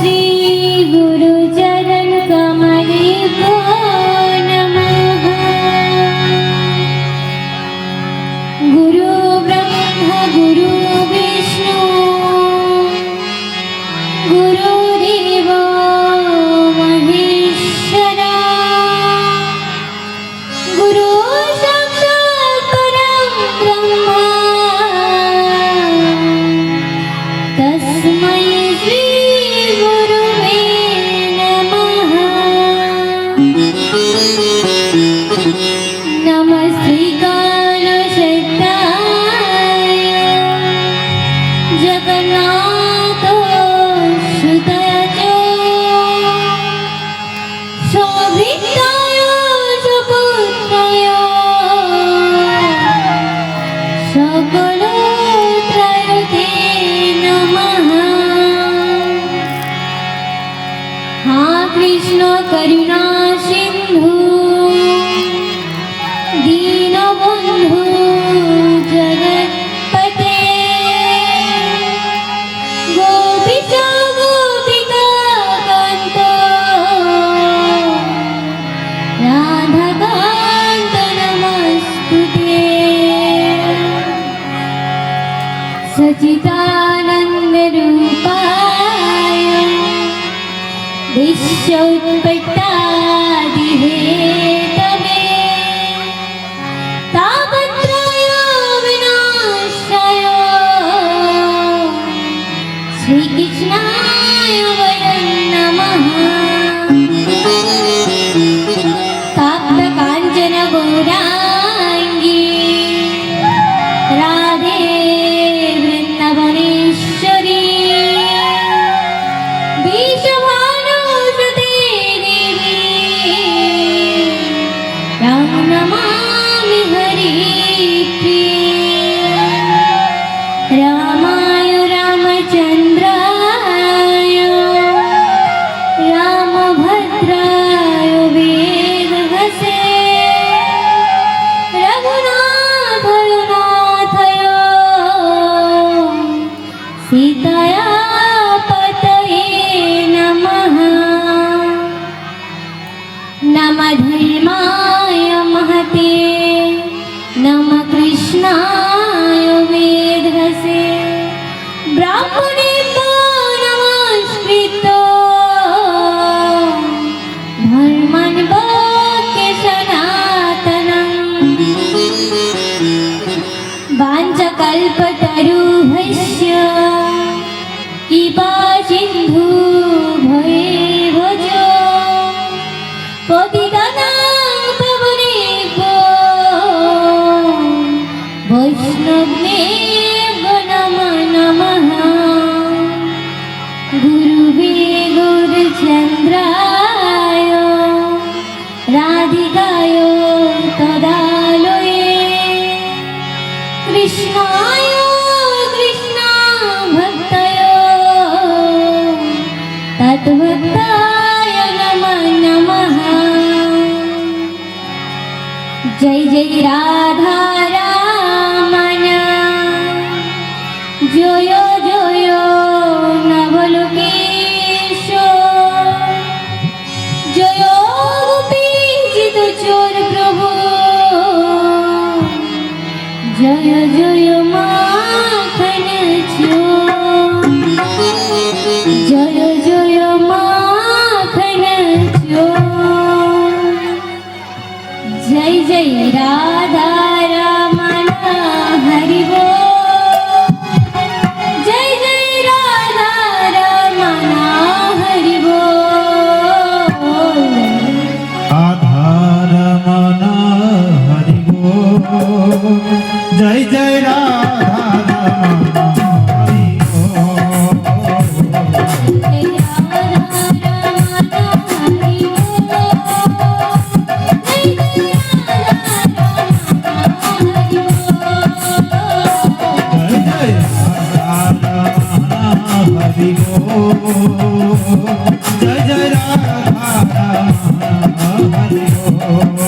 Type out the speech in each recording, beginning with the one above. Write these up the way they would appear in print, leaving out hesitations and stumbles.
श्री गुरुचरण कमले को नमः। गुरु ब्रह्मा गुरु विष्णु गुरुदेवो महेश्वरा गुरु साक्षात् परं ब्रह्म तस्मै श्री नमस्ते कालशक्ताय जगन्नाथो सुतजो शोभिताय सुपुत्राय सकलत्रय ते नमः। हा कृष्ण करुणा सिंधु दीनबंधु जगत्पते गोपीश गोपिका कांत राधाकांत नमस्तुते। सच्चिदानंद रूपाय विश्वोत्पत्त्यादिहेतवे तापत्रय विनाशाय श्रीकृष्णाय वयं नमः। काप्तकाञ्चन गौराङ्गी राधे वृन्दावनेश्वरी विश्वभानुसुते देवी राम नमामि हरिप्रिये। रामाय रामचन्द्राय रामभद्राय वेदसे रघुनाथाय नाथाय सीताया पतये नमः। नमः धर्माय महते नमः कृष्णाय वेदसे ब्राह्मणेभ्यो नमस्कृत्य धर्मान् वक्ष्ये सनातनम्। वाञ्छाकल्पतरुभ्यश्च कृपा सिन्धुभ्येव च पतितानां पावनेभ्यो वैष्णवेभ्यो नमो नमः। गुरुवे गौरचन्द्राय राधिकाय तदालये कृष्णाय कृष्णभक्तय तद्भक्ताय नमो नमः। जय जय राधा रमण जय जय नवलोकेश जय गोपीजित चोर प्रभु जय जय माखन चोर जय जय माखन चोर। जय जय राधा रमण हरि बोल। जय जय राधा रमण हरि बोल। राधा रमण हरि बोल। जय जय राधा रमण हरि जय जय राधा रमण हरि बोल।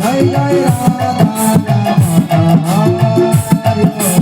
জয় জয় রাধা রমণ হরি বল।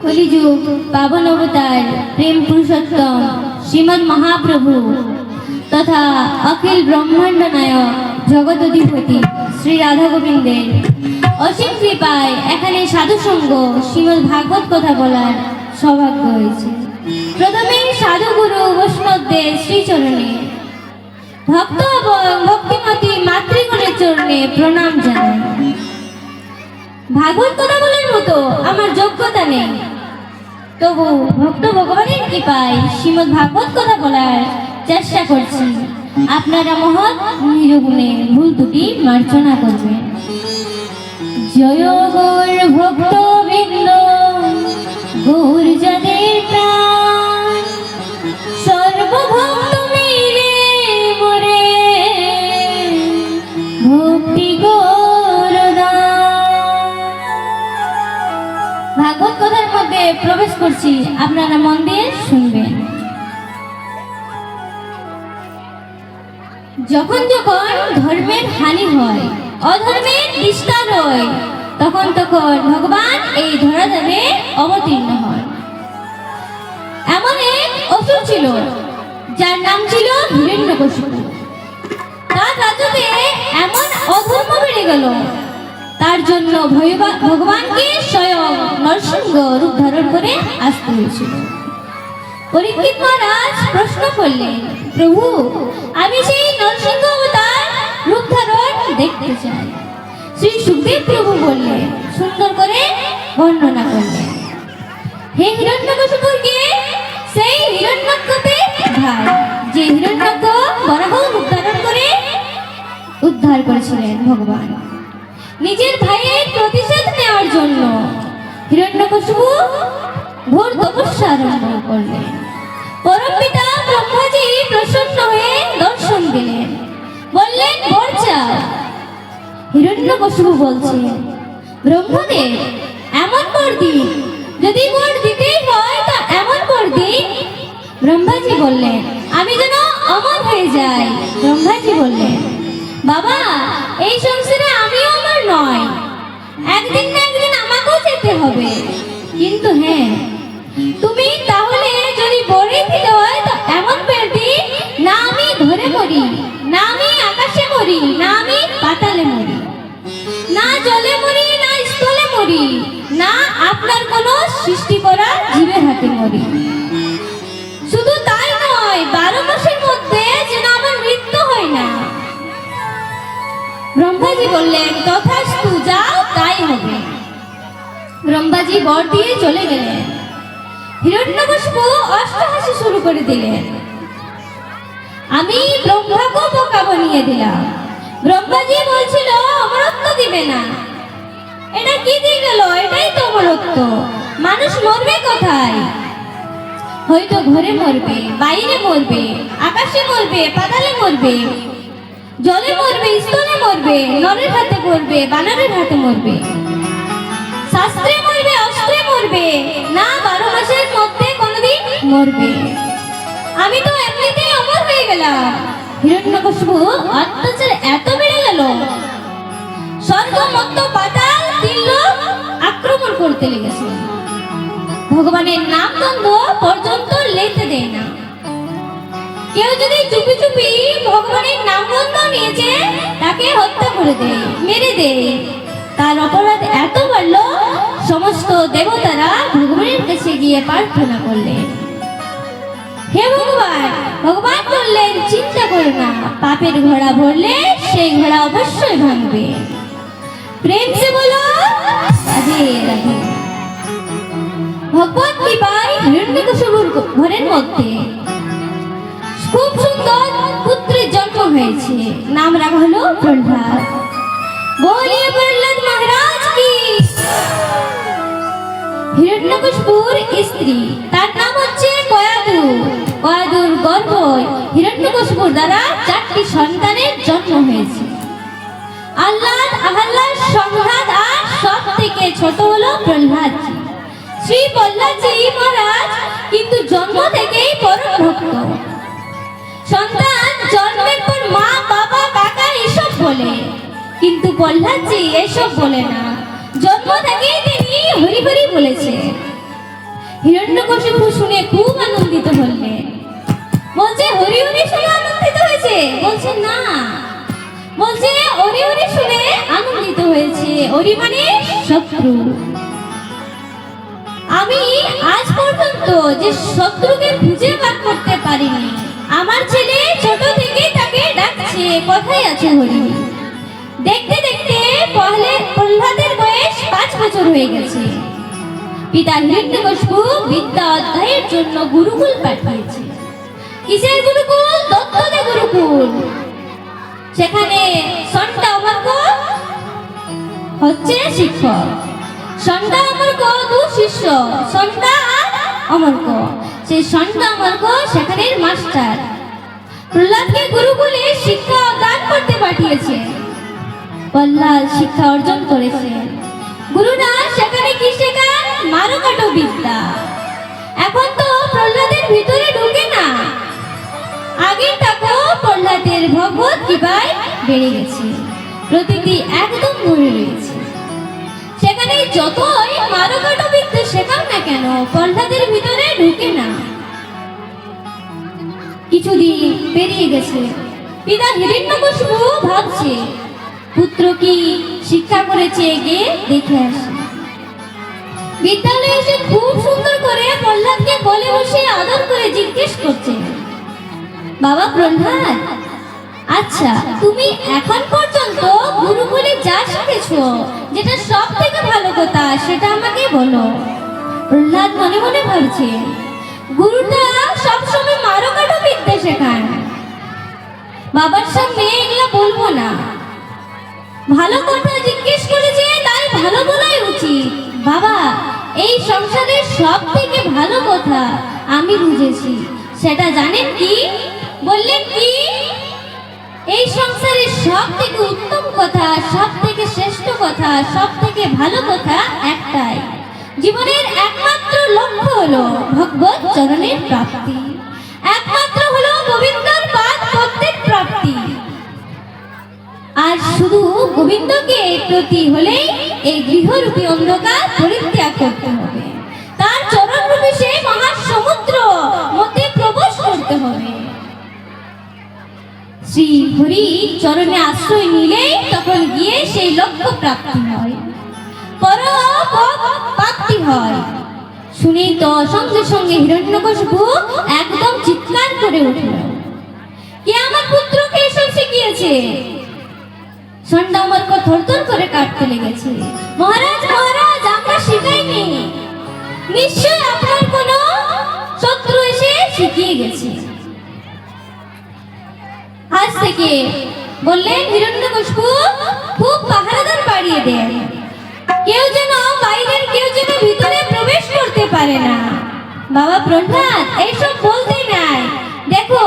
কলিযুগ পাবন অবতার প্রেম পুরুষোত্তম শ্রীমদ মহাপ্রভু তথা অখিল ব্রহ্মাণ্ড নায়ক জগৎ অধিপতি শ্রী রাধা গোবিন্দের অসীম কৃপায় এখানে সাধুসঙ্গ শ্রীমদ ভাগবত কথা বলার সৌভাগ্য হয়েছে। প্রথমেই সাধুগুরু বৈষ্ণবদের শ্রীচরণে ভক্ত এবং ভক্তিমতী মাতৃগণের চরণে প্রণাম জানাই। ভাগবত কথা বলার মতো আমার যোগ্যতা নেই, তবু ভক্ত ভগবানের কৃপায় শ্রীমদ ভাগবত কথা বলার চেষ্টা করছি। আপনারা মহৎ নিরগুণে ভুল ত্রুটি মার্জনা করবেন। জয় গৌর ভক্তবৃন্দ, গৌর যাদের প্রাণ, সর্বভক্ত মিলে মোরে ভক্তি ভাগবত কথার মধ্যে প্রবেশ করছি, আপনারা মন দিয়ে শুনবেন। যখন যখন ধর্মের হানি হয়, অধর্মের বিস্তার হয়, তখন তখন ভগবান এই ধরাধামে অবতীর্ণ হয়। এমন এক অসুর ছিল যার নাম ছিল হিরণ্যকশিপু। তার রাজ্যে এমন অধর্ম বেড়ে গেল, তার জন্য ভগবানকে স্বয়ং নরসিংহ রূপ ধারণ করে আসতে হয়েছিল। পরীক্ষিত মহারাজ প্রশ্ন করলেন, প্রভু, আমি সেই নরসিংহ অবতার রূপ ধারণ দেখতে চাই। শ্রী সুখদেব প্রভু বললেন, সুন্দর করে বর্ণনা করলেন। হে হিরণ্যকশিপুকে, সেই হিরণ্যকশিপের ভাই, যে হিরণ্যক বরাহ রূপ ধারণ করে উদ্ধার করেছিলেন ভগবান, নিজের ভাইয়ের প্রতিশোধ নেওয়ার জন্য হিরণ্যকশিপু ঘোর তপস্যা আরম্ভ করলেন। পরমপিতা ব্রহ্মাজি প্রসন্ন হয়ে দর্শন দিলেন, বললেন, বর চাও। হিরণ্যকশিপু বলছে, ব্রহ্মদেব, এমন বর দিন, যদি বর দিতেই হয় তা এমন বর দিন। ব্রহ্মাজি বললেন, আমি যেন অমর হয়ে যাই। ব্রহ্মাজি বললেন, বাবা, এই সংসারে আমিও আমার নয়, একদিন না একদিন আমাকেও যেতে হবে, কিন্তু হ্যাঁ, তুমি তাহলে যদি বড়ি দিতে হয় তো এমন পেটি, না আমি ধরে মরি, না আমি আকাশে মরি, না আমি পাতালে মরি, না জলে মরি, না স্থলে মরি, না আপনার কোনো সৃষ্টি করা জীবের হাতে মরি। শুধু তাই নয়, 12 মাসের মধ্যে যেন আমার মৃত্যু হয় না। ব্রহ্মাজি বললেন, তথাস্তু, যাও তাই হবে। ব্রহ্মাজি বর দিয়ে চলে গেলেন। হিরণ্যকশিপু অষ্টহাসি শুরু করে দিলেন, আমি ব্রহ্মাকে বোকা বানিয়ে দিলাম। ব্রহ্মাজি বলছিল অমরত্ব দিবে না, এটা কি দিয়ে গেল? এটাই তো অমরত্ব। মানুষ মরবে কোথায়? হয়তো ঘরে মরবে, বাইরে মরবে, আকাশে মরবে, পাতালে মরবে, জলে মরবে, স্থলে মরবে, নরের হাতে মরবে, বানরের হাতে মরবে, শাস্ত্রে মরবে, অস্ত্রে মরবে, না 12 মাসের মধ্যে কোনোদিন মরবে। আমি তো এমনিতেই অমর হয়ে গেলাম। হিরণ্যকশিপু অত্যাচার এত বেড়ে গেল, স্বর্গ মর্ত্য পাতাল 3 লোক আক্রমণ করতে লেগেছে। ভগবানের নাম গন্ধ পর্যন্ত লেতে দেয় না। কেউ যদি চুপি চুপি ভগবানের নাম গন্ধ নিয়েছে, তাকে হত্যা করে দেয়, মেরে দেয়। তার অপরাধ এত বাড়ল, সমস্ত দেবতারা ভগবানের কাছে গিয়ে প্রার্থনা করলেন, হে ভগবান। ভগবান বললেন, চিন্তা করো না, পাপের ঘোড়া ভরলে সেই ঘোড়া অবশ্যই ভাঙবে। প্রেম সে বলো রাধে রাধে। ভগবান কৃপায় হিরণ্যকশিপুর ঘরের মধ্যে খুব সুন্দর পুত্রের জন্ম হয়েছে। নাম রাখা হলো প্রহ্লাদ। বলিয়ে প্রহ্লাদ মহারাজ কি। হিরণ্যকশিপুর স্ত্রী, তার নাম হচ্ছে কয়াদু। কয়াদুর গর্ভে হিরণ্যকশিপুর দ্বারা 4টি সন্তানের জন্ম হয়েছে। আহ্লাদ, আহ্লাদ, সংঘাত, আর সব থেকে ছোট হলো প্রহ্লাদজি। শ্রী প্রহ্লাদজি মহারাজ কিন্তু জন্ম থেকেই পরম ভক্ত। সন্তান জন্মের পর মা, বাবা, কাকা এসব বলে, কিন্তু প্রহ্লাদজি এসব বলে না। জন্ম থেকেই তিনি হরি হরি বলেছে। হিরণ্যকশিপু শুনে খুব আনন্দিত হলেন। বলছে, হরি হরি শুনে আনন্দিত হয়েছে? বলছে না, বলছে হরি হরি শুনে আনন্দিত হয়েছে। হরি মানে শত্রু। আমি আজ পর্যন্ত যে শত্রুকে খুঁজে বার করতে পারিনি। আমার ছেলে ছোট থেকে তাকে ডাকছে, কোথায় আছে হরি? দেখতে দেখতে প্রহ্লাদের বয়স 5 বছর হয়ে গেছে। পিতা হিরণ্যকশিপু বিদ্যা অধ্যয়নের জন্য গুরুকুল পাঠিয়েছে। কিসের গুরুকুল? দত্তদে গুরুকুল। সেখানে সন্ধ্যা অমর্ক হচ্ছে শিক্ষক, সন্ধ্যা অমর্ক 2 শিষ্য, সন্ধ্যা আর অমর্ক। সেই সন্ধ্যা অমর্ক সেখানের মাস্টার। প্রহ্লাদকে গুরুকুলে শিক্ষা দান করতে পাঠিয়েছে। প্রহ্লাদ শিক্ষা অর্জন করেছে। গুরুরা সেখানে কি শেখান? মারকাটো বিদ্যা। এখন তো প্রহ্লাদের ভিতরে ঢুকে না। আগে তাকেও প্রহ্লাদের ভগবত কৃপায় বেড়ে গেছে, প্রতিটি একদম ভরে রয়েছে। সেখানে যতই মারকাটো বিদ্যা শেখাও না কেন, প্রহ্লাদের ভিতরে ঢুকে না। কিছুদিন পেরিয়ে গেছে। পিতা হিরণ্যকশিপু ভাবছে, পুত্র কি শিক্ষা করেছে, গিয়ে দেখে আসে। বিদ্যালয়ে এসে খুব সুন্দর করে প্রহ্লাদকে কোলে বসে আদর করে জিজ্ঞেস করছে, বাবা প্রহ্লাদ, আচ্ছা তুমি এখন পর্যন্ত গুরুকুলে যা শিখেছো, যেটা সব থেকে ভালো কথা, সেটা আমাকে বলো। প্রহ্লাদ মনে মনে ভাবছে, গুরুটা সবসময় মারকাটো বিদ্যা শেখান, বাবার সামনে এগুলা বলবো না। ভালো কথা জিজ্ঞেস করেছে, তাই ভালো বলাই উচিত। বাবা, এই সংসারের সব থেকে ভালো কথা আমি বুঝেছি, সেটা জানেন কি? বললেন কি? এই সংসারের সব থেকে উত্তম কথা, সব থেকে শ্রেষ্ঠ কথা, সব থেকে ভালো কথা একটাই, জীবনের একমাত্র লক্ষ্য হলো ভগবত চরণের প্রাপ্তি, একমাত্র হলো গোবিন্দর পাদ পদ্মের প্রাপ্তি। আর শুধু গোবিন্দকে প্রতি হলেই এই গৃহরূপী অন্ধকার পরিত্যাগ করতে হবে। তার চরণরূপী সেই মহাসমুদ্র মধ্যে প্রবেশ করতে হবে। শ্রী হরি চরণে আশ্রয় নিলেই তখন গিয়ে সেই লক্ষ্য প্রাপ্তি হয়, প্রাপ্তি হয়। শুনেই তো সঙ্গে সঙ্গে হিরণ্যকশিপু একদম চিৎকার করে উঠল, কে আমার পুত্রকে এসব শিখিয়েছে? সন্ধ্যামর্ক থরথর করে কাটতে লেগেছে। মহারাজ মহারাজ, আমরা শিখাইনি, নিশ্চয় আপনার কোনো শত্রু এসে শিখিয়ে গেছে। আজ থেকে বললেন হিরণ্যকশিপু খুব পাহারাদার বাড়িয়ে দেন, কেউ যেন বাইরের কেউ যেন ভিতরে প্রবেশ করতে পারে না। বাবা প্রহ্লাদ এইসব বলতে নাই, দেখো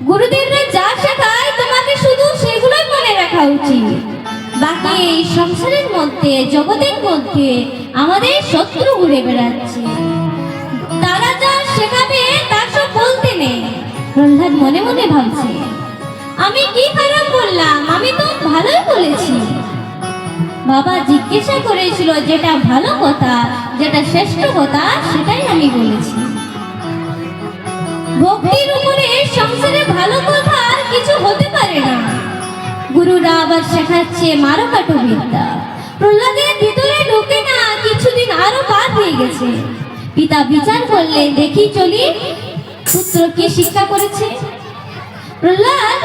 গুরুদেবরা যা শেখায় তোমাকে শুধু সেগুলোই মনে রাখা উচিত। বাকি এই সংসারের মধ্যে জগতের মধ্যে আমাদের শত্রু ঘুরে বেড়াচ্ছে, তারা যা শেখাবে তা সব বলতে নেই। প্রহ্লাদ মনে মনে ভাবছে, আমি কি খারাপ বললাম? আমি তো ভালোই বলেছি। বাবা জিজ্ঞাসা করেছিল যেটা ভালো কথা, যেটা শ্রেষ্ঠ কথা, সেটাই আমি বলেছি। ভক্তির উপরে সংসারে ভালো কথা আর কিছু হতে পারে না। গুরুরা আবার শেখাচ্ছে মারকাটো বিদ্যা। প্রহ্লাদের ভিতরে ঢোকে না, কিছুদিন আরো পার হয়ে গেছে। পিতা বিচার করলেন, দেখি চলি পুত্র কি শিক্ষা করেছে। প্রহ্লাদ,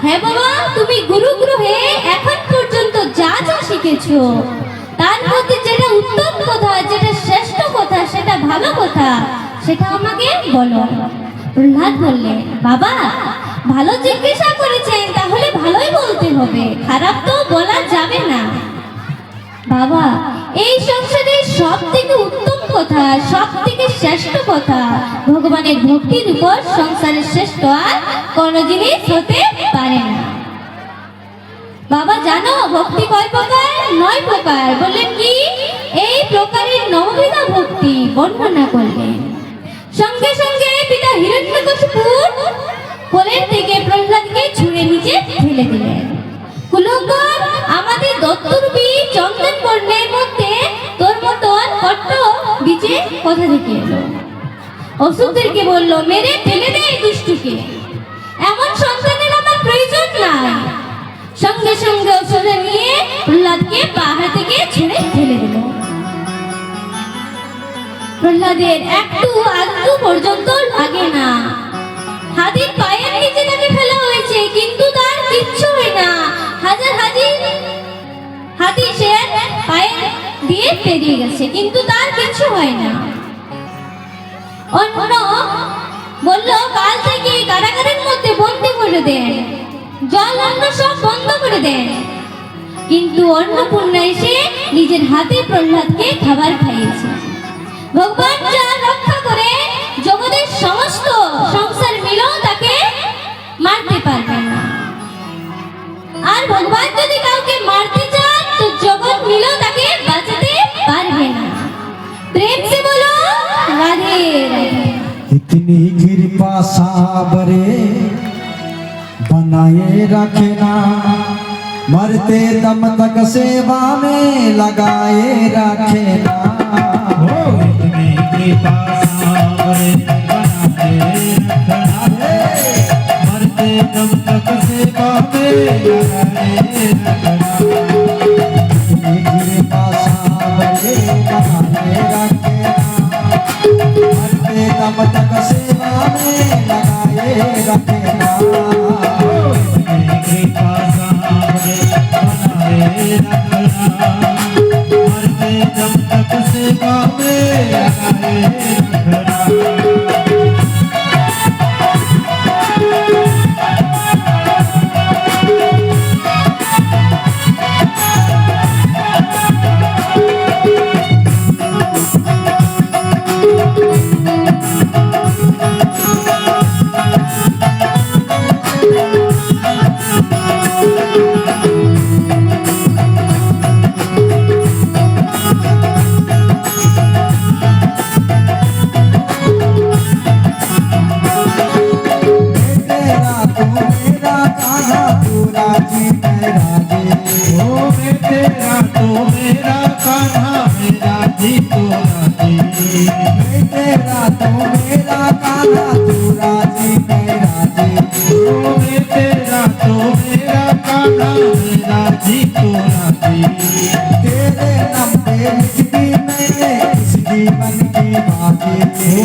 হ্যাঁ বাবা, তুমি গুরু গৃহে এখন পর্যন্ত যা যা শিখেছো তার মধ্যে যেটা উত্তম কথা, যেটা শ্রেষ্ঠ কথা, সেটা ভালো কথা, সেটা আমাকে বলো। প্রহ্লাদ বললেন, বাবা ভালো জিজ্ঞাসা করেছেন, তাহলে ভালোই বলতে হবে, খারাপ তো বলা যাবে না। বাবা এই সংসারের সব থেকে উত্তম কথা, সব থেকে শ্রেষ্ঠ কথা ভগবানের ভক্তির উপর সংসারের শ্রেষ্ঠ আর কোনো জিনিস হতে পারে না। বাবা জানো ভক্তি কয় প্রকার? 9 প্রকার। বললেন কি? এই প্রকারের নববিধা ভক্তি বর্ণনা করলেন। সঙ্গে সঙ্গে পিতা হিরণ্যকশিপু কোলের থেকে প্রহ্লাদকে ছুঁড়ে নিচে ফেলে দিলেন। কুলঙ্গর, আমাদের দত্তরূপী চন্দন বর্ণের মধ্যে তোর মতন কট্ট বীজে কথা থেকে এলো। অসুরদেরকে বলল, মেরে ফেলে দে এই দুষ্টুকে, এমন সন্তানের আমার প্রয়োজন নাই। সঙ্গে সঙ্গে অসুরে নিয়ে প্রহ্লাদকে পাহাড় থেকে ছেড়ে ফেলে দিল। প্রহ্লাদের একটু আধটু পর্যন্ত লাগে না, হাতির পায়ের নিচে তাকে ফেলা হয়েছে, কিন্তু তার কিচ্ছু হয় না। হাজার হাতি সে পায়ে দিয়ে পেরিয়ে গেছে, কিন্তু তার কিছু হয় না। অন্য বলল, কাল থেকে কারাগারের মধ্যে বন্দি করে দেন, জল অন্ন সব বন্ধ করে দেন। কিন্তু অন্নপূর্ণা এসে নিজের হাতে প্রহ্লাদকে খাবার খাইয়েছে। ভগবান যা রক্ষা করে জগতের সমস্ত সংসার মিলেও তাকে মারতে পারবে না। আর ভগবান যদি কাউকে মারতে চান তো জগৎ মিলেও তাকে বাঁচাতে পারবে না। প্রেম से बोलो राधे राधे। इतनी कृपा साबरे बनाए रखना, मरते दम तक सेवा में लगाए रखना। इतनी कृपा साबरे बनाए रखना, मरते दम तक सेवा में लगाए रखना। इतनी कृपा साबरे बनाए रखना, मरते दम तक सेवा में लगाए रखना। इतनी कृपा साबरे बनाए रखना, मरते दम तक सेवा में लगाए रखना। मेरा कान्हा मेरा जी तो राजी मैं तेरा तू मेरा कान्हा तू राजी मैं राजी ओ मैं तेरा तो मेरा कान्हा मेरा जी तो राजी तेरे नाम पे लिख दी मैंने इस जीवन की बाजी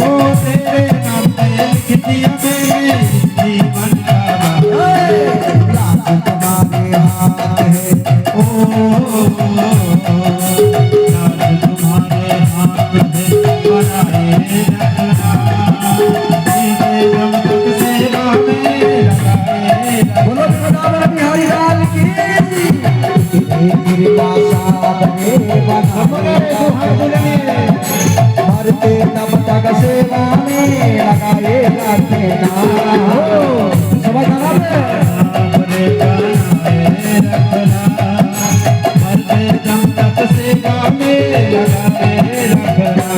ओ तेरे नाम पे लिख दिया मैंने इस जीवन का राज लाज तुम्हारे हाथ है ओ राज तुम्हारे हाथ में बनाए रखना जीने दम तक सेवा में लगाए बोलो वृंदावन बिहारी लाल की कृपा साबरे मरते तब तक सेवा में लगाए रखना समझ आ रहा है अपने बनाए रखना मरते दम तक सेवा में लगाए रखना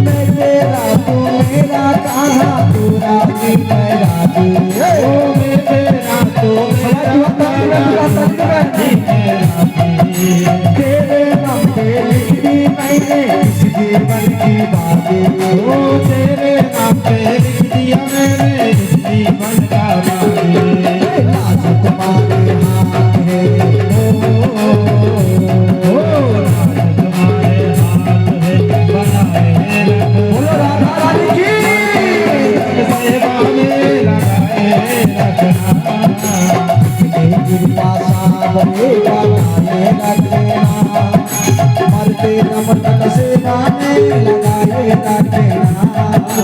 मैं तेरा तू मेरा कान्हा तू राजी मैं राजी ओ मैं तेरा तो मेरा कान्हा जी मेरा जी तेरे नाम पे लिख दी मैंने इस जीवन की बातें ओ तेरे नाम पे लिख दिया मैंने इस जीवन का मार्ग लाज तुम्हारे हाथ है ओ राज तुम्हारे हाथ है बनाए बोलो रखना राधा रानी की सेवा में लगाए रखना कृपा साबरे बनाए रखना मरते दम तक सेवा में लगाए रखना हाथ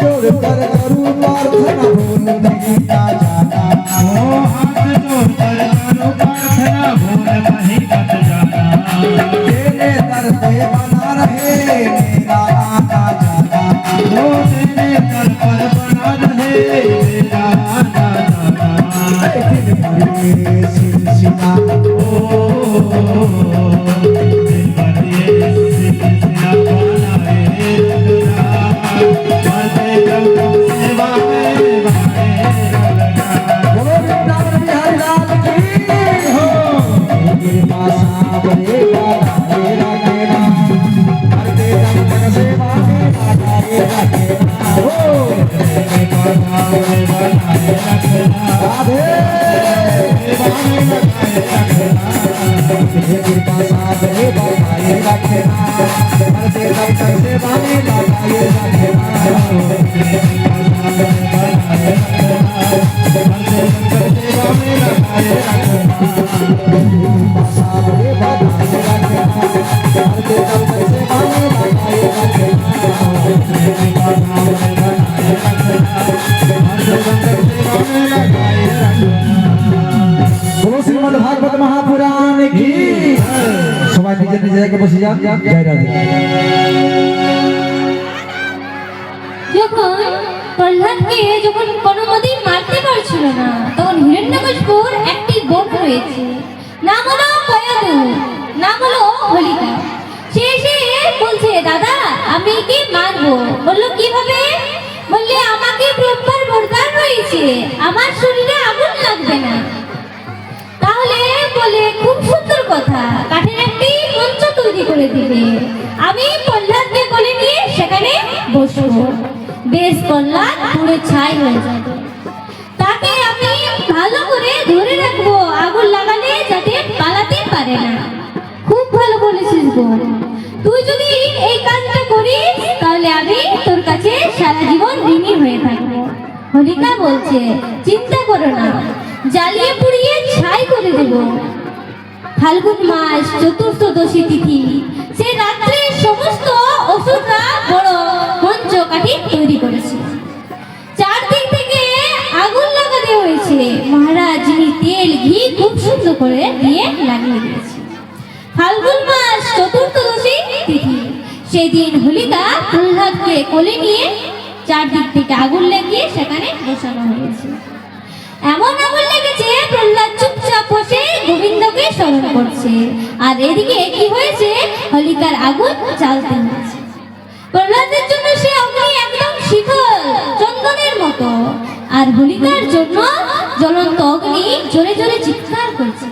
जोड़ कर करूँ प्रार्थना भूल नहीं ना जाना तेरे दर पे बना रहे मेरा आना जाना दिन भर ये सिलसिला बोलो वृंदावन बिहारी लाल की हो कृपा साबरे बनाए रखना मरते दम तक सेवा में लगाए रखना हो राधे कृपा साबरे बनाए रखना मरते दम तक सेवा में लगाए साबरे बनाए रखना मरते दम तक सेवा में लगाए बोलो श्रीमद् भागवत महापुराण की सबाई निजे निजे जाके बसि जा जय राधे যখন প্রহ্লাদকে যখন কোনো মতেই মারতে পারছিল না তখন হিরণ্যকশিপুর একটি বোন রয়েছে, নাম হলো কয়াদু, নাম হলো হোলিকা। সে এসে বলছে, দাদা আমি কি মারবো? বললো কিভাবে? বললে আমাকে ব্রহ্মার বরদান রয়েছে, আমার শরীরে আগুন লাগবে না। তাহলে বলে খুব সুন্দর কথা, কাঠের একটি মঞ্চ তৈরি করে দিবে, আমি প্রহ্লাদকে বলে নিয়ে সেখানে বসবো, বেশ প্রহ্লাদ পুরো ছাই হয়ে যাবে, তাকে আমি ভালো করে ধরে রাখবো, আগুন লাগালে যাতে পালাতে পারে না। খুব ভালো বলেছিস বোন, তুই যদি এই কাজটা করিস তাহলে আমি তোর কাছে সারা জীবন ঋণী হয়ে থাকবো। হোলিকা বলছে, চিন্তা করো না, জ্বালিয়ে পুড়িয়ে ছাই করে দেব। ফাল্গুন মাস চতুর্থদশী তিথি, সে রাত্রে সমস্ত অসুররা বড় মঞ্চ কাঠি তৈরি করেছে। চারদিক থেকে আগুন লাগাতে হয়েছে। মহারাজ যিনি তেল ঘি খুব সুন্দর করে দিয়ে লাগিয়ে দিয়েছে। ফাল্গুন মাস চতুর্থদশী তিথি, সেদিন হোলিকা প্রহ্লাদকে কোলে নিয়ে চারদিক থেকে আগুন লাগিয়ে সেখানে বসানো হয়েছে। এমন আগুন লেগেছে প্রহ্লাদ চুপচাপ বসে গোবিন্দকে স্মরণ করছে, আর এদিকে কি হয়েছে, হোলিকার আগুন জ্বালতে হয়েছে। প্রহ্লাদের জন্য সে অগ্নি একদম শীতল চন্দনের মতো, আর হোলিকার জন্য জ্বলন্ত অগ্নি জোরে জোরে চিৎকার করছে,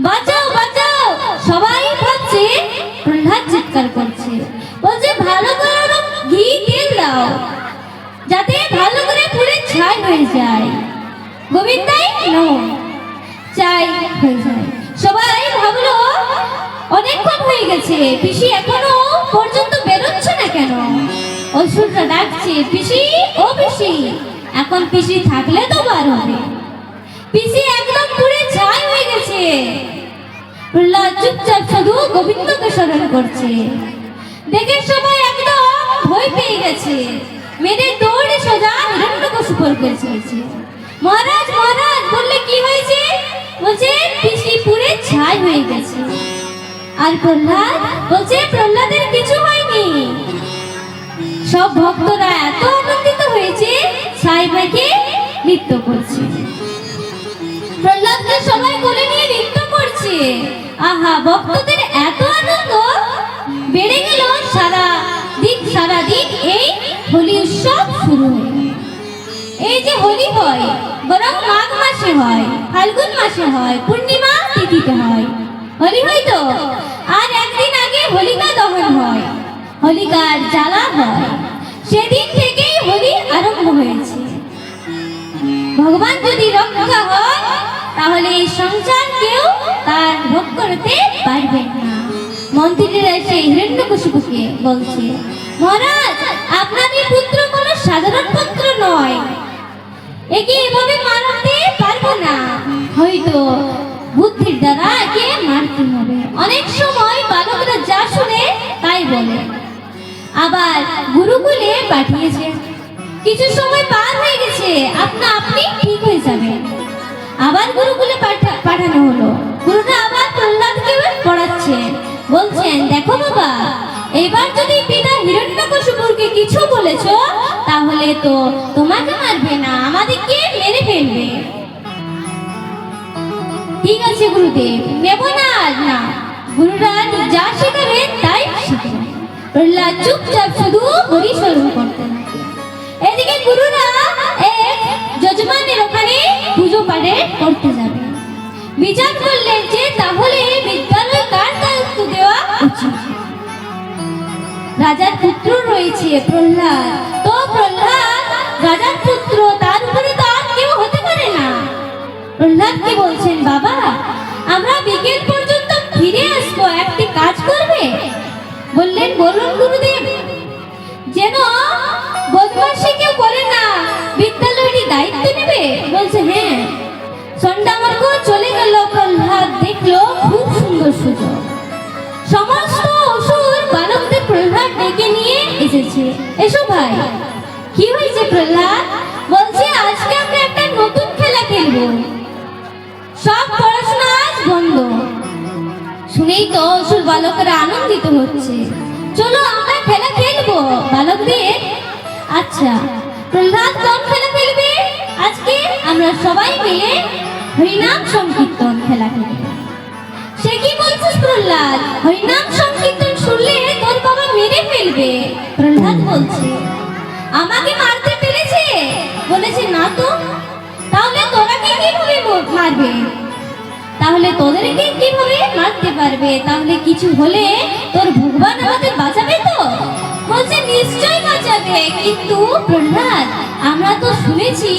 বাঁচাও বাঁচাও। সবাই ভাবছে প্রহ্লাদ চিৎকার করছে, বলছে ভালো করে ঘি তেল দাও যাতে ভালো করে পুড়ে ছাই হয়ে যায়। গোবিন্দাই নো, চাই হয়ে যায়। সবাই ভাবলো অনেকক্ষণ হয়ে গেছে, পিসি এখনো পর্যন্ত বেরোচ্ছে না কেন? অসুররা ডাকছে, পিসি ও পিসি, এখন পিসি থাকলে তো বার হবে। পিসি একদম পুড়ে ছাই হয়ে গেছে। প্রহ্লাদ চুপচাপ শুধু গোবিন্দকে স্মরণ করছে। দেখে সবাই একদম ভয় পেয়ে গেছে, মেয়েদের দৌড়ে সোজা হিরণ্যকশিপুর কাছে গেছে। মহারাজ মহারাজ বললে কি হয়েছে? বলছে পিসি পুড়ে ছাই হয়ে গেছে। আর প্রহ্লাদ বলছে প্রহ্লাদের কিছু হয়নি। সব ভক্তরা এত আনন্দিত হয়েছে, ছাই মেখে নৃত্য করছে। প্রহ্লাদকে সবাই কোলে নিয়ে নৃত্য করছে। আহা, ভক্তদের এত আনন্দ বেড়ে গেল। সারাদিন এই হোলি উৎসব শুরু হয়ে গেল। এই যে হোলি হয় বরং মাঘ মাসে হয়, ফাল্গুন মাসে হয়, পূর্ণিমা তিথিতে হয়। হোলি হয় তো, আর একদিন আগে হোলিকা দহন হয়, হোলিকার জ্বালা হয়। সেদিন থেকেই হোলি আরম্ভ হয়েছে। ভগবান যদি রক্ষা হয় তাহলে এই সংসার কেউ তার ভোগ করতে পারবে না। মন্ত্রীরা এসে হিরণ্যকশিপুকে বলছে, মহারাজ আপনারই পুত্র কোনো সাধারণ পুত্র নয়, একে এভাবে মারতে পারবো না, হয়তো বুদ্ধির দ্বারা একে মারতে হবে। অনেক সময় বালকরা যা শুনে তাই বলে, আবার গুরুকুলে পাঠিয়েছে। কিছু সময় পার হয়ে গেছে, আপনি ঠিক হয়ে যাবেন। আবার গুরুকুলে পাঠানো হলো। গুরুরা আবার প্রহ্লাদকে পড়াচ্ছে, বলছেন দেখো বাবা, এবার যদি পিতা হিরণ্যকশিপুকে কিছু বলেছো তাহলে তো তোমাকে মারবে না, আমাদেরকে মেরে ফেলবে। ঠিক আছে গুরুদেব, নেব না আজ না। গুরুরা যা শেখাবেন তাই শিখবেন। প্রহ্লাদ চুপচাপ শুধু হরি স্মরণ করতেন। এদিকে গুরুরা এক যজমানের ওখানে পুজো পাঠে করতে যাবে। বিচার করলেন যে তাহলে বিদ্যালয় কার দায়িত্ব দেওয়া উচিত। রাজার পুত্র রয়েছে প্রহ্লাদ, তো প্রহ্লাদ রাজার পুত্র, তার উপরে তো আর কেউ হতে পারে না। প্রহ্লাদ কি বলছেন, বাবা আমরা বিকেল পর্যন্ত ফিরে আসবো, একটি কাজ করবে? বললেন বলুন গুরুদেব। যেন বদমাশি কেউ করে না, বিদ্যালয়েরই দায়িত্ব নেবে। বলছে হ্যাঁ। সন্ধ্যামার্গ চলে গেল। প্রহ্লাদ দেখলো খুব সুন্দর সুযোগ। সমস্ত অসুর বালকদের প্রহ্লাদ ডেকে নিয়ে এসেছে। এসো ভাই, কি হয়েছে প্রহ্লাদ? বলছে আজকে আমরা একটা নতুন খেলা খেলবো, সব পড়াশোনা আজ বন্ধ। শুনেই তো অসুর বালকরা আনন্দিত হচ্ছে। চলো আমরা খেলা খেলবো বালকদের। আচ্ছা প্রহ্লাদ কোন খেলা খেলবে? আজকে আমরা সবাই মিলে হরিনাম সংকীর্তন খেলা খেলব। সে কি বলছিস প্রহ্লাদ? হরিনাম সংকীর্তন শুনলে তোর বাবা মেরে ফেলবে। প্রহ্লাদ বলছে আমাকে মারতে পেরেছে? বলেছে না তো। তাহলে তোরাকে কিভাবে মারবে? তাহলে তোদেরকে কিভাবে মারতে পারবে? তাহলে কিছু হলে তোর ভগবান আমাদের বাঁচাবে তো? বলছে নিশ্চয় বাঁচাবে, কিন্তু প্রহ্লাদ আমরা তো শুনেছি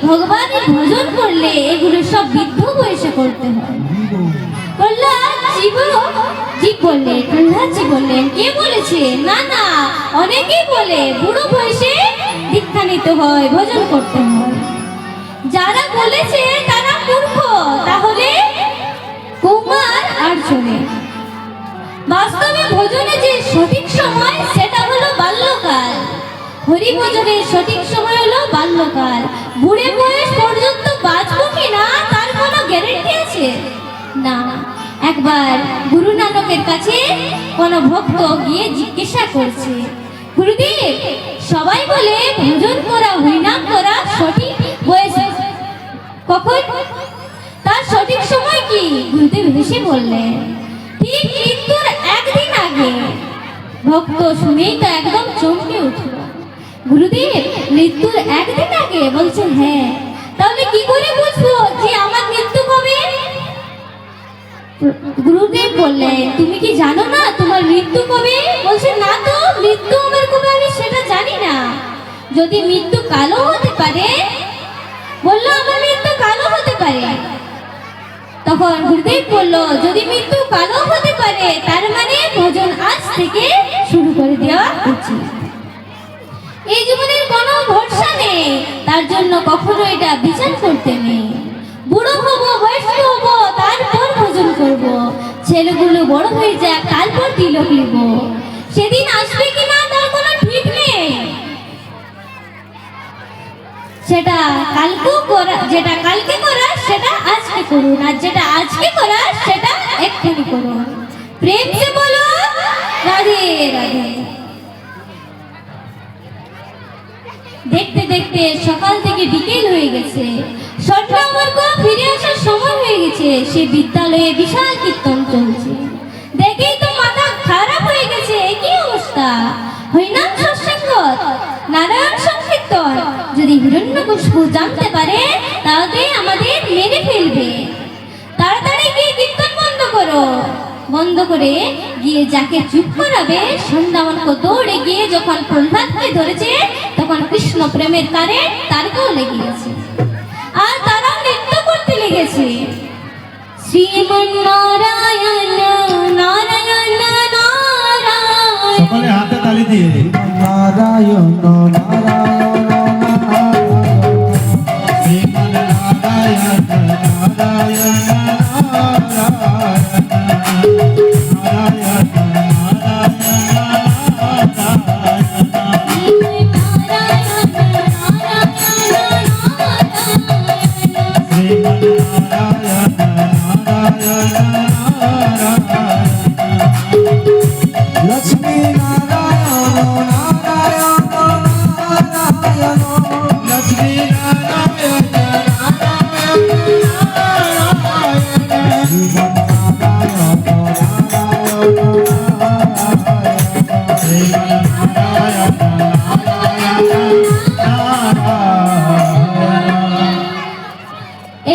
ভগবানের ভজন করলে এগুলো সব বৃদ্ধ বয়সে করতে হয়। প্রহ্লাদ জীব বললেন, প্রহ্লাদজি বললেন, কে বলেছে? না না, অনেকেই বলে বুড়ো বয়সে দীক্ষা নিতে হয়, ভজন করতে হয়। যারা বলেছে তারা মূর্খ, তাহলে কুমার আর শোনে। বাস্তবে ভজনে যে সঠিক সময় সেটা হলো বাল্যকাল। হরি ভজনের সঠিক সময় হলো বাল্যকাল। বুড়ে বয়স পর্যন্ত বাঁচবো কিনা তার কোনো গ্যারেন্টি আছে না। একবার গুরু নানকের কাছে কোনো ভক্ত গিয়ে জিজ্ঞাসা করছে, গুরুদেব, সবাই বলে ভজন করা, হরিনাম করা সঠিক বয়স কখন, তার সঠিক সময় কি? গুরুদেব হেসে বললেন, ঠিক মৃত্যুর একদিন আগে। ভক্ত শুনেই তো একদম চমকে উঠল। গুরুদেব, মৃত্যুর একদিন আগে? বলছে হ্যাঁ। তাহলে কি করে বুঝবো যে আমার মৃত্যু কবে? গুরুদেব বললেন, তুমি কি জানো না তোমার মৃত্যু কবে? বলছে না তো, মৃত্যু আমার কবে আমি সেটা জানি না। যদি মৃত্যু কালো হতে পারে, বললো আমার মৃত্যু কালো হতে পারে। তখন গুরুদেব বলল, যদি মৃত্যু কালো হতে পারে তার মানে ভজন আজ থেকে শুরু করে দেওয়া উচিত। এই জীবনের কোনো ভরসা নেই, তার জন্য কখনো এটা বিচার করতে নেই। বুড়ো হবো, বয়স্ক হবো, তারপর ভজন করব। ছেলেগুলো বড় হয়ে যাক, তারপর তিলক নিব। সেদিন আসবে কিনা তার কোনো ঠিক নেই। সেটা কালকেও করা, যেটা কালকে করা সেটা আজকে করুন, আর যেটা আজকে করা সেটা এক্ষুনি করুন। প্রেম সে বলো রাধে রাধে। দেখতে দেখতে সকাল থেকে বিকেল হয়ে গেছে। সন্ধ্যাবর্গ ফিরে আসার সময় হয়ে গেছে। সে বিদ্যালয়ে বিশাল কীর্তন চলছে। দেখেই তো মাথা খারাপ হয়ে গেছে। কি অবস্থা! হরিনাম সৎসঙ্গত, নারায়ণ সংকীর্তন। যদি হিরণ্যকশিপু জানতে পারে তাহলে আমাদের মেরে ফেলবে। তাড়াতাড়ি গিয়ে কীর্তন বন্ধ করো। বন্ধ করে গিয়ে যাকে চুপ করাবে, সন্ধ্যাবর্গ দৌড়ে গিয়ে যখন প্রহ্লাদকে ধরেছে তখন কৃষ্ণ প্রেমের কারেন্ট তারকেও লেগে গেছে, আর তারাও নৃত্য করতে লেগেছে। শ্রীমন্নারায়ণ নারায়ণ নারায়ণ। সকলে হাতে তালি দিয়ে নারায়ণ নারায়ণ শ্রীমন্নারায়ণ নারায়ণ লক্ষ্মী নারায়ণ নারায়ণ নারায়ণ লক্ষ্মী নারায়ণ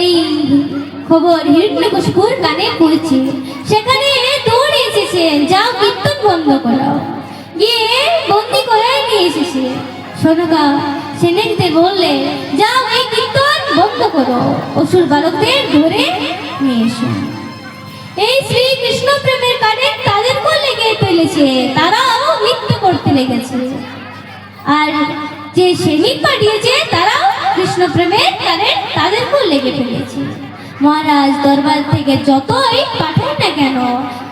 এই খবর হিরণ্যকশিপুর কানে পৌঁছে। সেখানে দৌড়ে এসেছেন, যাও কীর্তন বন্ধ করাও। গিয়ে বন্দি করে নিয়ে এসেছে। সোনকা সেনেকতে বললে, যাও এই কীর্তন বন্ধ করো, অসুর বালকদের ধরে নিয়ে এসো। এই শ্রীকৃষ্ণ প্রেমের কারেন্ট তাদেরকেও লেগে ফেলেছে, তারাও নৃত্য করতে লেগেছে। আর যে সৈনিক পাঠিয়েছে তারাও কৃষ্ণ প্রেমের কারেন্ট তাদেরকেও লেগে ফেলেছে। মহারাজ দরবার থেকে যতই পাঠায় না কেন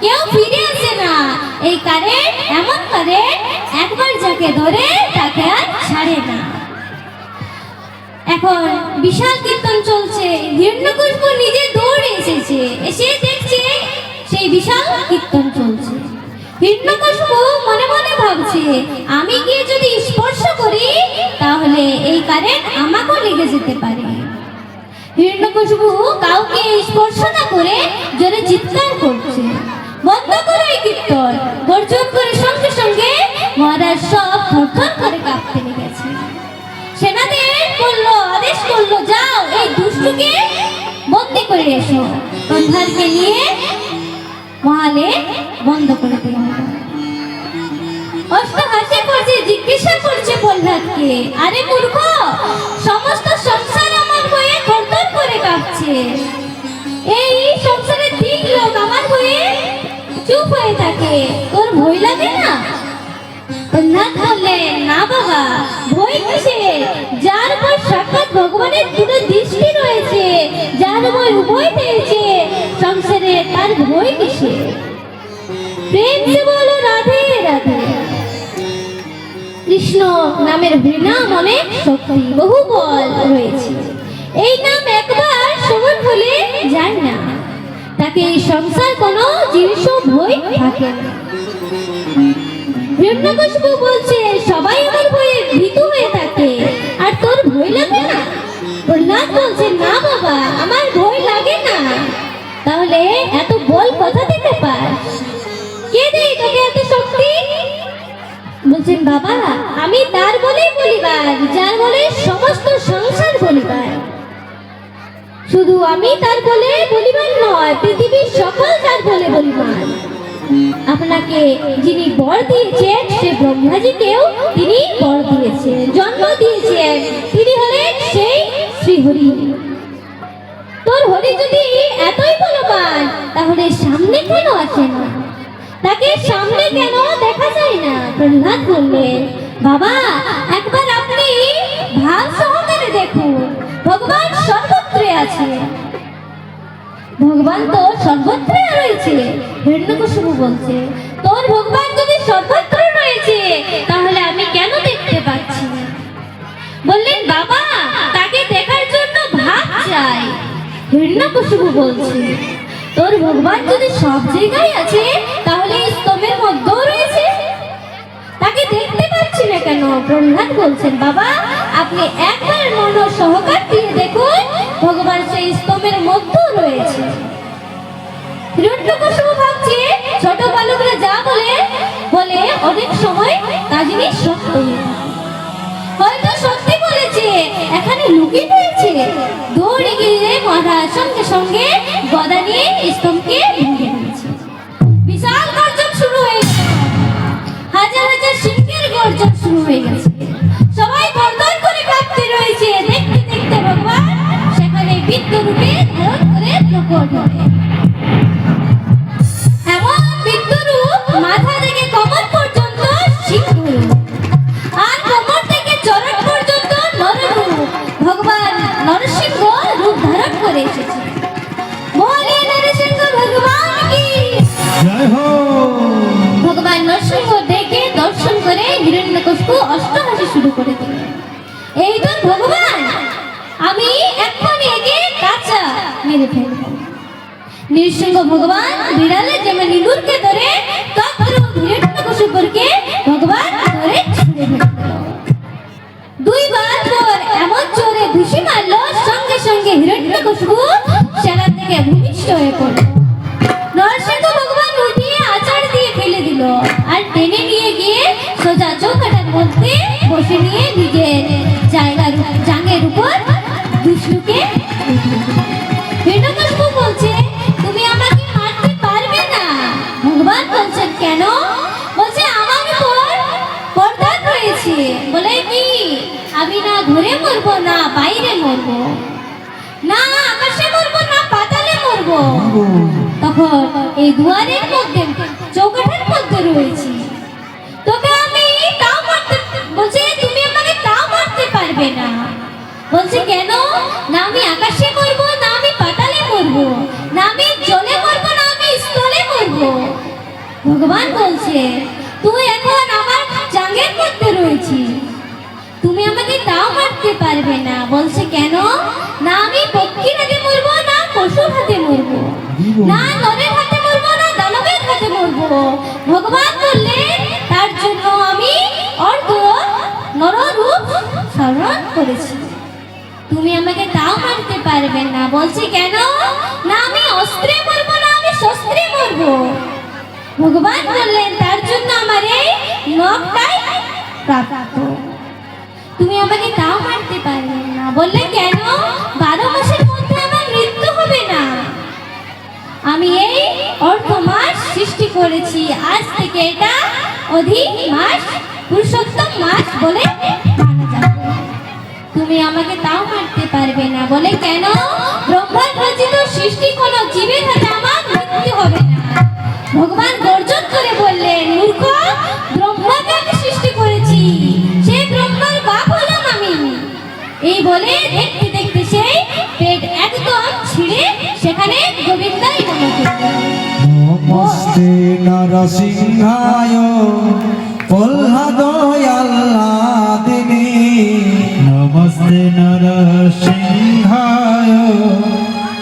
কেউ ফিরে আসে না। এই কারেন্ট এমন কারেন্ট, একবার যাকে ধরে তাকে আর ছাড়ে না। এখন বিশাল কীর্তন চলছে। হিরণ্যকশিপু নিজে দৌড়ে এসেছে, এসে দেখছে সেই বিশাল কীর্তন চলছে। হিরণ্যকশিপু মনে মনে ভাবছে, আমি গিয়ে যদি স্পর্শ করি তাহলে এই কারেন্ট আমাকেও লেগে যেতে পারে। হিরণ্যকশিপু কাউকে স্পর্শ না করে জোরে চিৎকার করছে, বন্ধ করো এই কীর্তন। গর্জন করে সঙ্গে সঙ্গে মহারাজ সব থরথর করে কাঁপতে লেগেছে। সেনাদের বললো, আদেশ করলো, যাও এই দুষ্টুকে বন্দি করে এসো। প্রহ্লাদকে নিয়ে মহালে বন্ধ করে দিল। অষ্ট হাসে পড়ছে, জিজ্ঞাসা করছে প্রহ্লাদকে, আরে মূর্খ, সমস্ত সংসার আমার হয়ে থরথর করে কাঁপছে। এই সংসারের 3 লোক আমার হয়ে ভয় লাগে না? প্রহ্লাদ বললেন, না বাবা, ভয় কিসের? যার উপর সাক্ষাৎ ভগবানের দুটো দৃষ্টি রয়েছে, যার উপর উভয় পেয়েছে সংসারে, তার ভয় কিসের? প্রেম সে বলো রাধে রাধে। কৃষ্ণ নামের হরিনাম অনেক শক্তি, বহু বল রয়েছে। এই নাম একবার শ্রবণ হলে যায় না, তাকে এই সংসার কোনো জিনিসও ভয় থাকে না। হিরণ্যকশিপু বলছে, সবাই আমার ভয়ে ভীতু হয়ে থাকে, আর তোর ভয় লাগে না? প্রহ্লাদ বলছে, না বাবা, আমার ভয় লাগে না। তাহলে এত বল কোথা থেকে পাস? কে দেয় তোকে এত শক্তি? বলছেন, বাবা, আমি তার বলেই বলিবার, যার বলে সমস্ত সংসার বলিবার। শুধু আমি তার বলে বলিবার নয়, পৃথিবীর সকল তার বলে বলিবার। আপনাকে যিনি বর দিয়েছেন, সে ব্রহ্মাজিকেও তিনি বর দিয়েছেন, জন্ম দিয়েছেন, তিনি হলেন সেই শ্রীহরি। তোর হরি যদি এতই বলবান, তাহলে সামনে কেন আসে না? তাকে সামনে কেন দেখা যায় না? প্রহ্লাদ বললেন, বাবা, একবার আপনি ভাব সহকারে দেখুন, ভগবান সর্বত্রই আছে। ভগবান তো সর্বত্রই রয়েছে। হিরণ্যকশিপু বলছে, তোর ভগবান যদি সর্বত্র রয়েছে, তাহলে আমি কেন দেখতে পাচ্ছি না? বললেন, বাবা, তাকে দেখার জন্য ভাব চাই। হিরণ্যকশিপু বলছে, তোর ভগবান যদি সব জায়গায় আছে, তাহলে স্তম্ভের মধ্যেও রয়েছে, তাকে দেখতে পাচ্ছি না কেন? প্রহ্লাদ বলছেন, বাবা, আপনি একবার মন সহকার দিয়ে দেখুন, ভগবান সেই স্তম্ভের মধ্যেও রয়েছে। হিরণ্যকশিপু ভাবছে, ছোট বালকরা যা বলে বলে অনেক সময় তা জিনিস সত্য হয়ে থাকে। হয়তো সত্যি বলেছে, এখানে লুকিয়ে রয়েছে। দৌড়ে গিয়ে মহারাজ সঙ্গে সঙ্গে গদা নিয়ে স্তম্ভকে ভেঙে দিয়েছে। বিশাল গর্জন শুরু হয়ে গেছে, হাজার হাজার সিংহের গর্জন শুরু হয়ে গেছে। সবাই বর্ধন করে কাঁপতে রয়েছে। দেখতে দেখতে ভগবান সেখানে বিদ্যরূপে ধারণ করে প্রকট হয়। এমন বিদ্যরূপ, মাথা থেকে কমর পর্যন্ত সিংহরূপ, আর কোমর থেকে চরণ পর্যন্ত নররূপ। ভগবান নরসিংহ রূপ ধারণ করে এসেছে। বলে নরসিংহ ভগবান কি জয় হো। ভগবান নরসিংহ দেখে দর্শন করে হিরণ্যকশিপু অষ্টহাসি শুরু করে দিলেন, এই তো ভগবান, আমি এক্ষুনি একে কাঁচা মেরে ফেলব। নৃসিংহ ভগবান বিড়ালে যেমন ইঁদুরকে ধরে, তদ্রূপ হিরণ্যকশিপুরকে ভগবান ধরে ছুঁড়ে ফেলল। দুইবার পর এমন জোরে ঘুষি মারল, সঙ্গে সঙ্গে হিরণ্যকশিপু সেলা থেকে ভূমিষ্ঠ হয়ে পড়ল। নরসিংহ ভগবান উঠিয়ে আচার দিয়ে ফেলে দিল, আর টেনে নিয়ে গিয়ে সোজা চৌকাটার মধ্যে বসে নিয়ে নিজের জায়গার জাঙ্গের উপর দুষ্টুকে হিরণ্যকশিপু বলছে, তুমি আমাকে মারতে পারবে না। ভগবান বলছেন, কেন? বলছে, আমার উপর পর্দা রয়েছে। বলে, কি? আমি না ঘরে মরবো, না বাইরে মরবো, না আকাশে মরবো, না পাতালে মরবো। তখন এই দুয়ারের মধ্যে, চৌকাঠের মধ্যে রয়েছি, তোকে আমি তাও মারতে। বলছে, তুমি আমাকে তাও মারতে পারবে না। বলছে, কেন? না আমি আকাশে মরবো, না আমি পাতালে মরবো, না আমি জলে মরবো, না আমি স্থলে মরবো। ভগবান বলছে, তুই এখন আমার জাঙ্গের মধ্যে রয়েছিস, তুমি আমাকে তাও মারতে পারবে না। বলছে, কেন? না আমি পক্ষীর হাতে মরবো, না পশুর হাতে মরবো, না নরের হাতে মরবো, না দানবের হাতে মরবো। ভগবান বললেন, তার জন্য আমি অর্ধ নররূপ ধারণ করেছি, তুমি আমাকে তাও মারতে পারবে না। বলছে, কেন? না আমি অস্ত্রে মরবো, না আমি শস্ত্রে মরবো। ভগবান বললেন, তার জন্য আমার এই নখটাই প্রাপ্ত, তুমি আমাকে তাও মারতে পারবে না। বললে, কেন? 12 মাসের মধ্যে আমার মৃত্যু হবে না। আমি এই অর্ধ মাস সৃষ্টি করেছি, আজ থেকে এটা অধিক মাস, পুরুষোত্তম মাস বলে মানা যাবে। তুমি আমাকে তাও মারতে পারবে না। বলে, কেন? ব্রহ্মার রচিত সৃষ্টি কোনো জীবের হাতে আমার মৃত্যু হবে না। ভগবান গর্জন করে বললেন, মূর্খ, এই বলে দেখতে দেখতে সেই পেট একদম ছিঁড়ে সেখানে গোবিন্দাই মনে করল। নমস্তে নরসিংহায় প্রহ্লাদয়াল্লাদিনী নমস্তে নরসিংহায়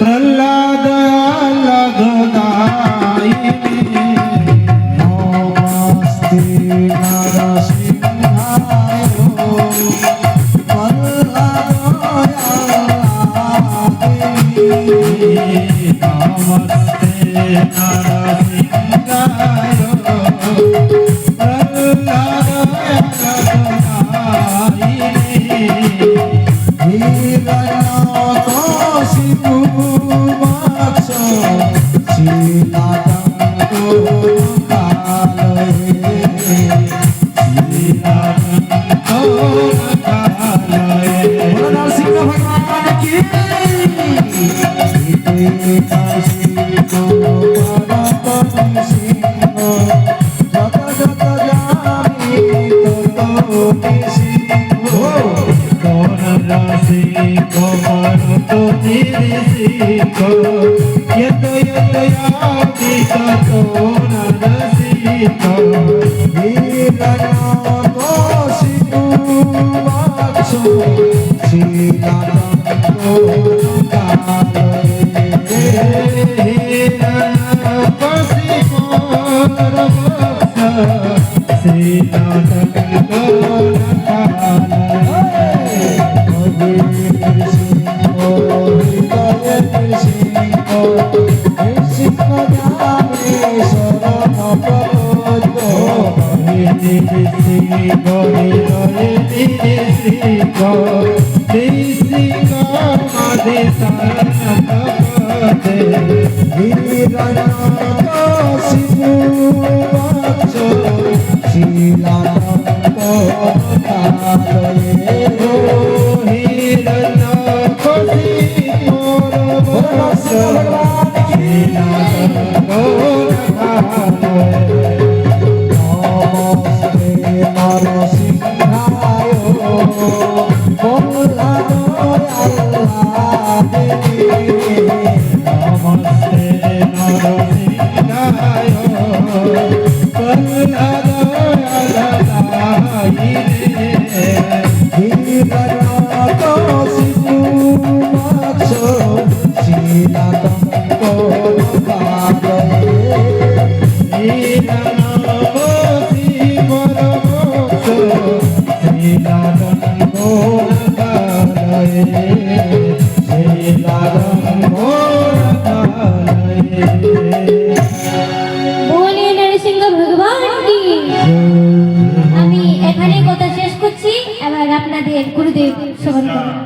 প্রহ্লাদয়াল্লাদদায়িনী নমস্তে নরসিংহায় প্রহ্লাদয়াল্লাদিনী নমস্তে নরসিংহায় প্রহ্লাদয়াল্লাদদায়িনী বলিয়ে নরসিংহ ভগবান কি। আমি এখানেই কথা শেষ করছি, এবার আপনাদের গুরুদেব শ্রবণ করুন।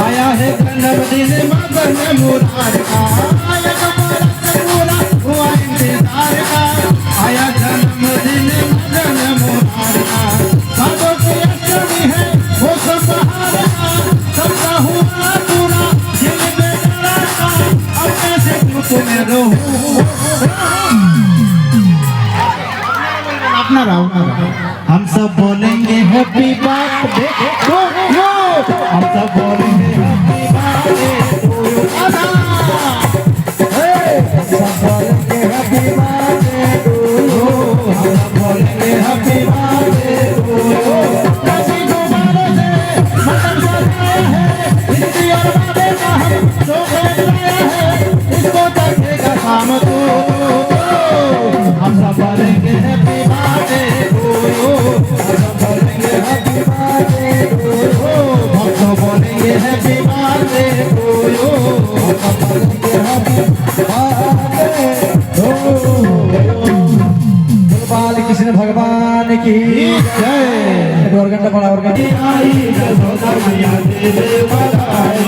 आया है जन्मदिन मगन मुरार का, आया पूरा हुआ इंतजार का, आया जन्मदिन मगन मुरार का। भादों की अष्टमी है वो सब बहार का, सबका हुआ पूरा दिल बेकरार का, अपने से चुप में रहूं। अपना हम सब बोलेंगे हैप्पी बर्थडे टू यू, हम सब बोलेंगे हैप्पी बर्थडे टू यू। सब बोलेंगे हैप्पी बर्थडे टू यू, हम सब बोलेंगे happy birthday to you. Kashi गुब्बारों से मटन सजाया है, इसकी और बाबे का हम चॉकलेट लाया है, इसको चखेगा शाम को। हम सब बोलेंगे हैप्पी बर्थडे टू यू। की जय एक और घंटा पड़ा और घंटा आई यशोदा मैया दे दे बधाई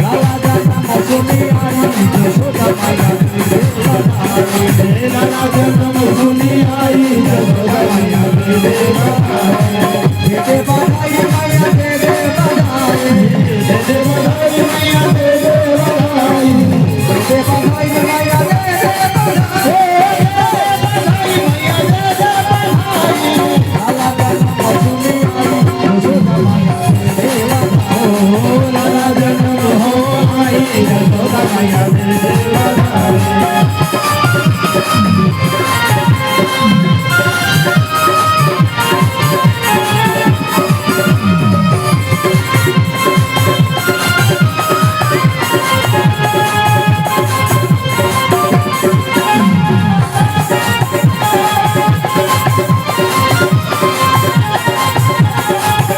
लाला जन्म सुनी आई यशोदा मैया दे दे बधाई लाला जन्म सुनी आई यशोदा मैया दे दे बधाई दे बधाई मैया दे दे बधाई दे दे बधाई मैया दे दे बधाई दे बधाई मैया दे दे बधाई लाला जन्म सुनी आई यशोदा मैया दे दे बधाई लाला जन्म हो आई यशोदा मैया दे दे बधाई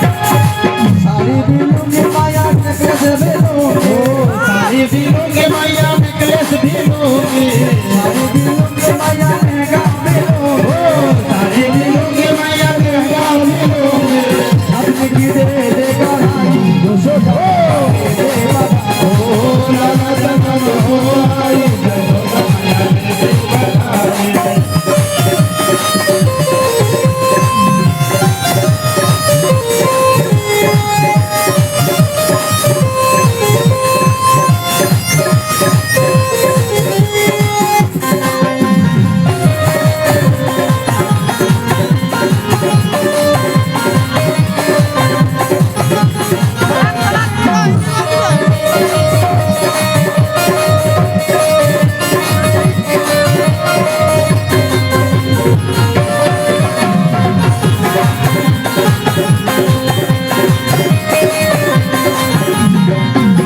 सारी बिलुंगी माया नेकलेस बेलूंगी सारी बिलूंगे मैया नेकलेस बिलूंगे सारी बिलुंगी माया लहंगा बेलूंगी सारी बिलूंगे मैया लहंगा बिलूंगे अपनी की दे दे गढ़ाई यशोदा दे दे बधाई लाला जन्म हो आई यशोदा मैया दे दे बधाई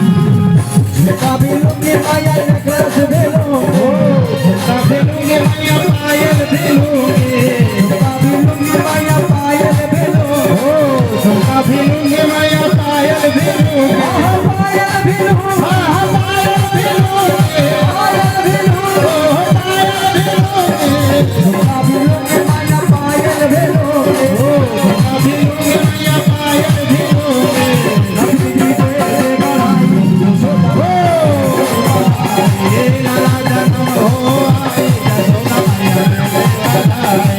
झुमका बिलुंगी माया नेकलेस बेलूंगी झुमका बिलूंगे मैया पायल बिलूंगे झुमका बिलुंगी माया पायल बेलूंगी झुमका बिलूंगे मैया पायल बिलूंगे पायल बेलूंगी पायल बिलूंगे पायल बेलूंगी पायल बिलूंगे झुमका बिलुंगी माया पायल बेलूंगी झुमका बिलूंगे मैया पायल बिलूंगे अपनी की दे दे गढ़ाई यशोदा लाला जन्म हो आई यशोदा मैया दे दे बधाई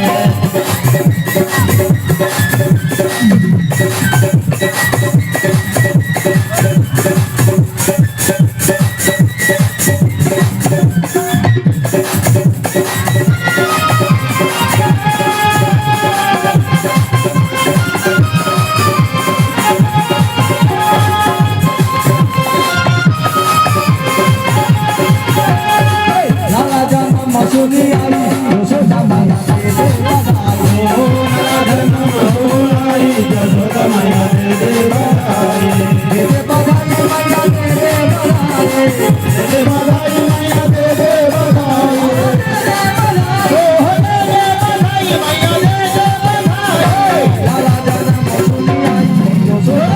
लाला जन्म सुनी आई यशोदा मैया दे दे बधाई लाला जन्म हो आई यशोदा मैया दे दे बधाई दे दे बधाई मैया दे दे बधाई दे दे बधाई मैया दे दे बधाई हो दे दे बधाई मैया दे दे बधाई लाला जन्म सुनी आई यशोदा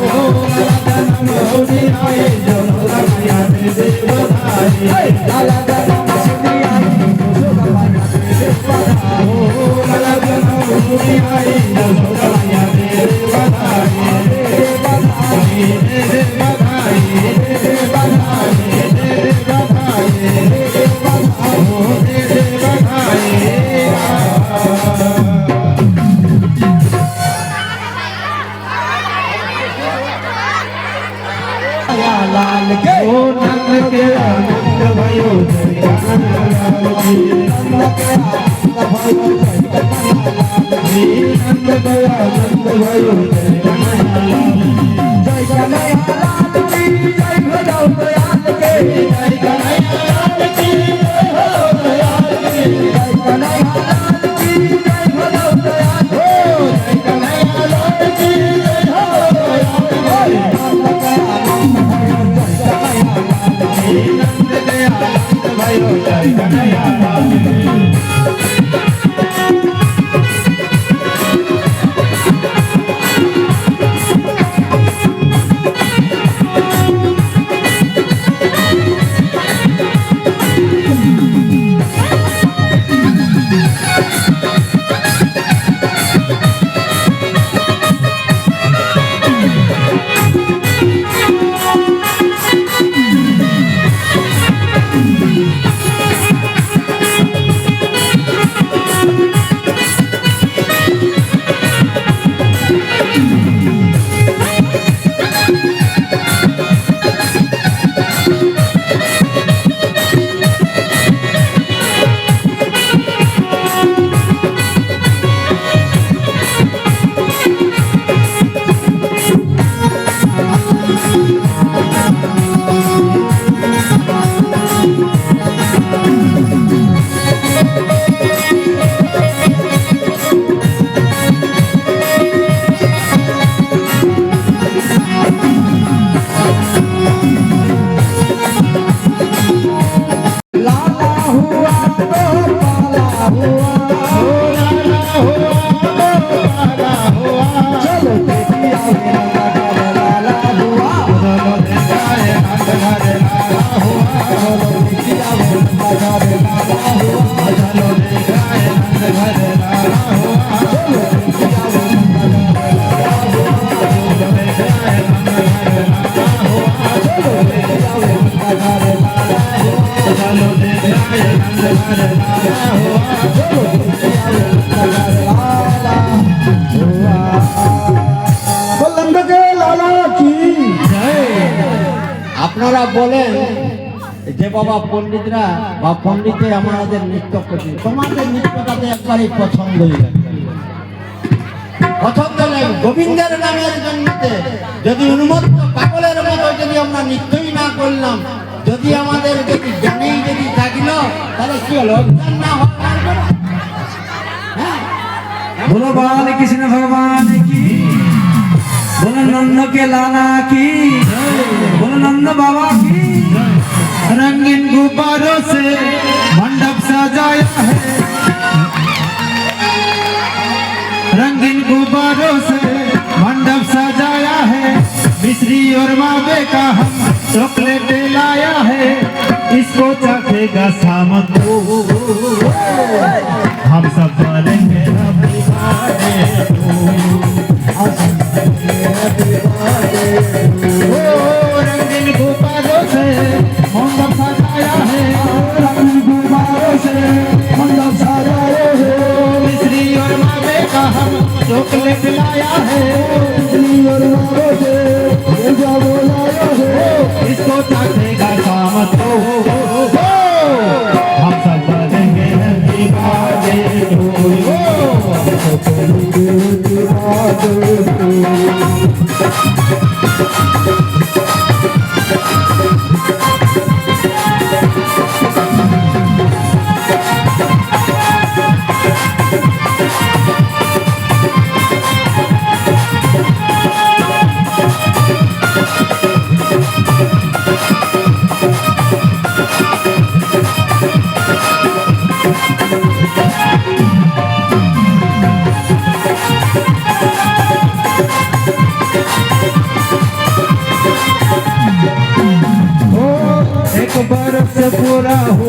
हो लाला जन्म होनी आई यशोदा मैया दे दे बधाई लाला जन्म सुनी आई यशोदा मैया दे दे बधाई हो लाला जन्म होनी आई यशोदा मैया दे दे बधाई दे दे बधाई दे दे बधाई दे दे बधाई दे दे बधाई दे दे बधाई हो दे दे बधाई लाल के ओ नंद के आनंद भयो जय लाल जी नंद के आनंद भयो जय श्री नंद गया नंद भयो जय जय कन्हैया लाल की जय भजो दयाल के जय कन्हैया लाल की जय हो दयाल की जय कन्हैया लाल की जय भजो दयाल हो जय कन्हैया लाल की जय हो दयाल की नंद के आनंद भयो जय नंद गया नंद भयो जय कन्हैया लाल की আপনারা বলেন যে বাবা পণ্ডিতরা বা পণ্ডিতে আমাদের নৃত্য করছে, তোমাদের নৃত্যটাতে একবারই পছন্দই লাগে, পছন্দ লাগে। গোবিন্দের নামের জন্যতে যদি উন্মত্ত পাগলের মতো যদি আমরা নৃত্যই না করলাম, যদি আমাদের যদি জ্ঞানেই যদি থাকলো, তাহলে কি হলো? অজ্ঞান না হওয়া লাগবে না? হ্যাঁ, बोलो बाल कृष्ण भगवान की, बोलो नंद के लाला की, बोलो नंद बाबा की। रंगीन गुब्बारों से मंडप सजाया है, रंगीन गुब्बारों से मंडप सजाया है। मिश्री और मावे का हम चॉकलेट लाया है, इसको चखेगा शाम को, हम सब बोलेंगे हैप्पी बर्थडे टू यू। रंगीन गुब्बारों से मंडप सजाया है, रंगीन गुब्बारों से मंडप सजाया है। मिश्री और मावे का हम चॉकलेट लाया है, मिश्री और मावे से लाया है, इसको चखेगा शाम को, हम सब बोलेंगे हैप्पी बर्थडे टू यू। एक बरस पूरा हुआ